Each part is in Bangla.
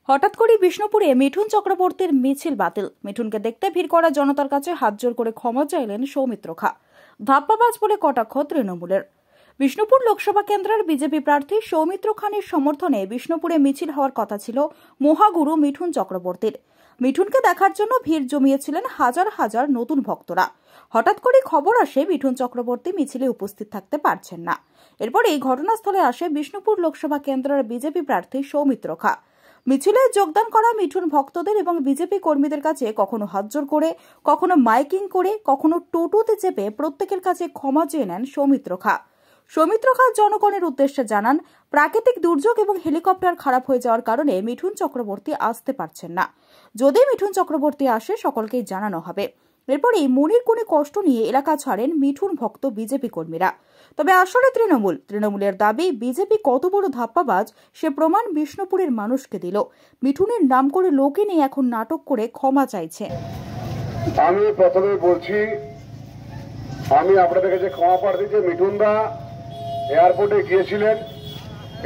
হঠাৎ করে বিষ্ণুপুরে মিঠুন চক্রবর্তীর মিছিল বাতিল। মিঠুনকে দেখতে ভিড় করা জনতার কাছে হাত জোর করে ক্ষমা চাইলেন সৌমিত্র খা। ধাপ্পাবাজ বলে কটাক্ষ তৃণমূলের। বিষ্ণুপুর লোকসভা কেন্দ্রের বিজেপি প্রার্থী সৌমিত্র খানের সমর্থনে বিষ্ণুপুরে মিছিল হওয়ার কথা ছিল মহাগুরু মিঠুন চক্রবর্তীর। মিঠুনকে দেখার জন্য ভিড় জমিয়েছিলেন হাজার হাজার নতুন ভক্তরা। হঠাৎ করে খবর আসে মিঠুন চক্রবর্তী মিছিলে উপস্থিত থাকতে পারছেন না। এরপরেই ঘটনাস্থলে আসে বিষ্ণুপুর লোকসভা কেন্দ্রের বিজেপি প্রার্থী সৌমিত্র খা। মিছিলে যোগদান করা মিঠুন ভক্তদের এবং বিজেপি কর্মীদের কাছে কখনো হাতজোর করে, কখনো মাইকিং করে, কখনো টোটোতে চেপে প্রত্যেকের কাছে ক্ষমা চেয়ে নেন সৌমিত্র খা। সৌমিত্র খা জনগণের উদ্দেশ্যে জানান, প্রাকৃতিক দুর্যোগ এবং হেলিকপ্টার খারাপ হয়ে যাওয়ার কারণে মিঠুন চক্রবর্তী আসতে পারছেন না। যদি মিঠুন চক্রবর্তী আসে সকলকেই জানানো হবে। এরপরেই মনির কোণে কষ্ট নিয়ে এলাকা ছাড়েন মিঠুন ভক্ত বিজেপি কর্মীরা। তবে আসলে তৃণমূলের দাবি বিজেপি কত বড় ধাপ্পাবাজ সে প্রমাণ বিষ্ণুপুরের মানুষকে দিল। মিঠুনের নাম করে লোকে নিয়ে এখন নাটক করে ক্ষমা চাইছে। আমি প্রথমে বলছি, আমি আপনাদের কাছে ক্ষমা প্রার্থী যে মিঠুন দা এয়ারপোর্টে গিয়েছিলেন,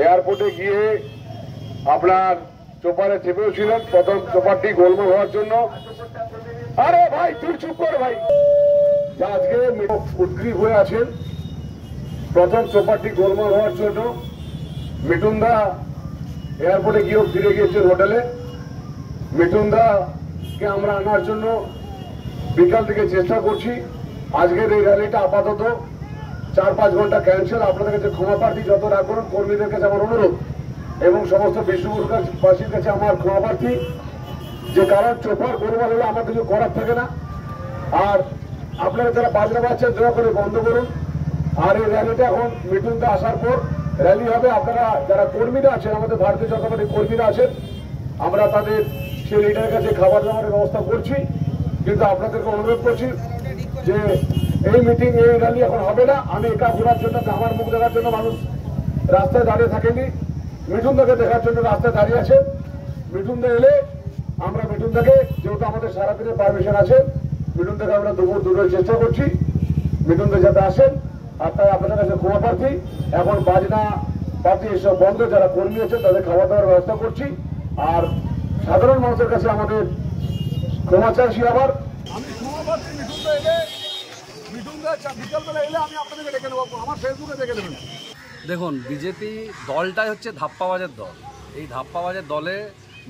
এয়ারপোর্টে গিয়ে আপনার চোপারে চেপেও ছিলেন। প্রথম চোপারটি গোলমাল হওয়ার জন্য, আরে ভাই তুই চুপ কর ভাই, আজকে উদ্গ্রীব হয়ে আছেন। প্রথম চোপারটি গোলমাল হওয়ার জন্য মিঠুন দা এয়ারপোর্টে গিয়েও ফিরে গিয়েছেন হোটেলে। মিঠুন দাকে আমরা আনার জন্য বিকাল থেকে চেষ্টা করছি। আজকের এই র্যালিটা আপাতত 4-5 ঘন্টা ক্যান্সেল। আপনাদের কাছে ক্ষমা প্রার্থী, যত রাগ করুন কর্মীদের কাছে আমার অনুরোধ এবং সমস্ত বিষ্ণুপুরবাসীর কাছে আমার ক্ষমা প্রার্থী, যে কারণ চোপার গোলমাল হলে আমার কিছু করার থাকে না। আর আপনারা যারা বাজনা বাজছেন দয়া করে বন্ধ করুন। আর এই র্যালিটা এখন মিঠুন দা আসার পর র্যালি হবে। আপনারা যারা কর্মীরা আছেন, আমাদের ভারতীয় জনতা পার্টির কর্মীরা আছেন, আমরা তাদের সেই লিডারের কাছে খাবার দাবারের ব্যবস্থা করছি। কিন্তু আপনাদেরকে অনুরোধ করছি যে এই মিটিং, এই র্যালি এখন হবে না। আমি একা ঘোরার জন্য, আমার মুখ দেখার জন্য মানুষ রাস্তায় দাঁড়িয়ে থাকেনি, মিঠুন দাকে দেখার জন্য রাস্তায় দাঁড়িয়ে আছে। মিঠুন দা এলে আমরা মিঠুন দাকে, যেহেতু আমাদের সারাদিনের পারমিশন আছে, মিঠুন দাকে আমরা দুটোর চেষ্টা করছি মিঠুন দা যাতে আসেন। আর তাই আপনাদের কাছে ক্ষমা প্রার্থী, এখন বাজনা পার্টি এসব বন্ধ, যারা কর্মী আছে তাদের খাওয়া দাওয়ার ব্যবস্থা করছি। আর সাধারণ মানুষের কাছে আমাদের ক্ষমা চাইছি। আবার আমি ক্ষমা প্রার্থী, মিঠুন দা এলে, মিঠুন দা বিকালবেলা এলে আমি আপনাদেরকে ডেকে নেবো, আমার ফেসবুকে দেখে নেবেন। দেখুন, বিজেপি দলটাই হচ্ছে ধাপ্পাবাজের দল। এই ধাপ্পাবাজের দলে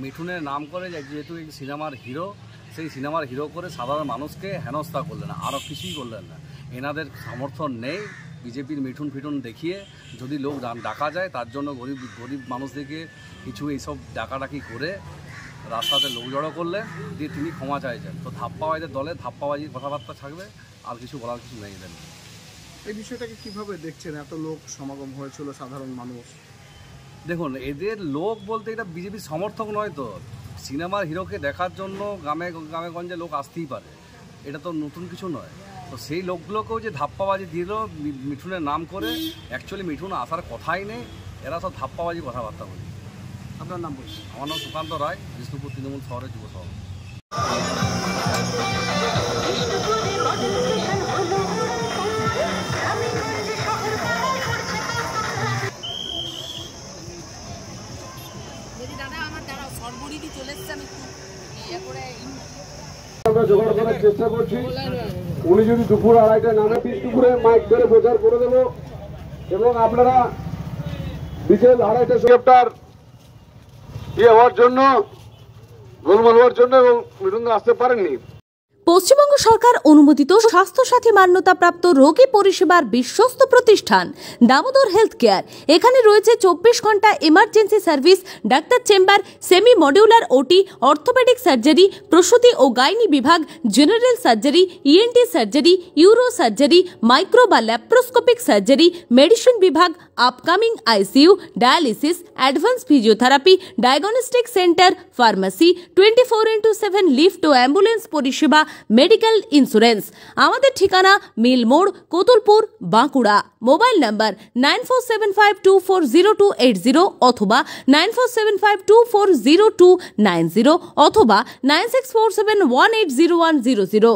মিঠুনের নাম করে, যেহেতু এই সিনেমার হিরো, সেই সিনেমার হিরো করে সাধারণ মানুষকে হেনস্থা করলেন, আরও কিছুই করলেন না। এনাদের সমর্থন নেই। বিজেপির মিঠুন ফিটুন দেখিয়ে যদি লোক ডাকা যায়, তার জন্য গরিব মানুষদেরকে কিছু এইসব ডাকাডাকি করে রাস্তাতে লোক জড়ো করলে দিয়ে তিনি ক্ষমা চাইছেন। তো ধাপ্পাবাজের দলে ধাপ্পাবাজির কথাবার্তা থাকবে, আর কিছু বলার কিছু নেই দেন। এই বিষয়টাকে কিভাবে দেখছেন? এত লোক সমাগম হয়েছিল, সাধারণ মানুষ। দেখুন, এদের লোক বলতে এটা বিজেপির সমর্থক নয় তো। সিনেমার হিরোকে দেখার জন্য গ্রামে গঞ্জে লোক আসতেই পারে, এটা তো নতুন কিছু নয়। তো সেই লোকগুলোকেও যে ধাপ্পাবাজি দিল মিঠুনের নাম করে, অ্যাকচুয়ালি মিঠুন আসার কথাই নেই, এরা সব ধাপ্পাবাজি কথাবার্তা বলি। আপনার নাম বলছি? আমার নাম সুকান্ত রায়, বিষ্ণুপুর তৃণমূল শহরের যুব সভাপতি। আমরা জোগাড় করার চেষ্টা করছি। উনি যদি দুপুর 2:30টায় নামে, বিষ্ণুপুরে মাইক ধরে প্রচার করে দেব এবং আপনারা বিকেল 2:30টায় হেলিকপ্টার হওয়ার জন্য, গোলমাল হওয়ার জন্য, এবং মিঠুন দা আসতে পারেননি। পশ্চিমবঙ্গ সরকার অনুমোদিত স্বাস্থ্যসাথী মান্যতাপ্রাপ্ত রোগী পরিষেবার বিশ্বস্ত প্রতিষ্ঠান দামোদর হেলথ কেয়ার। এখানে রয়েছে 24 ঘন্টা emergency service, doctor chamber, semi modular OT, orthopaedic surgery, প্রসূতি ও গাইনি বিভাগ, general surgery, ENT surgery, uro surgery, micro বা ল্যাপ্রোস্কোপিক সার্জারি, মেডিসিন বিভাগ, upcoming ICU, dialysis, advance physiotherapy, diagnostic centre, pharmacy, 24x7 lift ও অ্যাম্বুলেন্স পরিষেবা, মেডিকেল ইন্স্যুরেন্স। আমাদের ঠিকানা মিল মোড়, কোতুলপুর, বাঁকুড়া। মোবাইল নাম্বার 9475240280 অথবা 9475240290 অথবা 9647180100।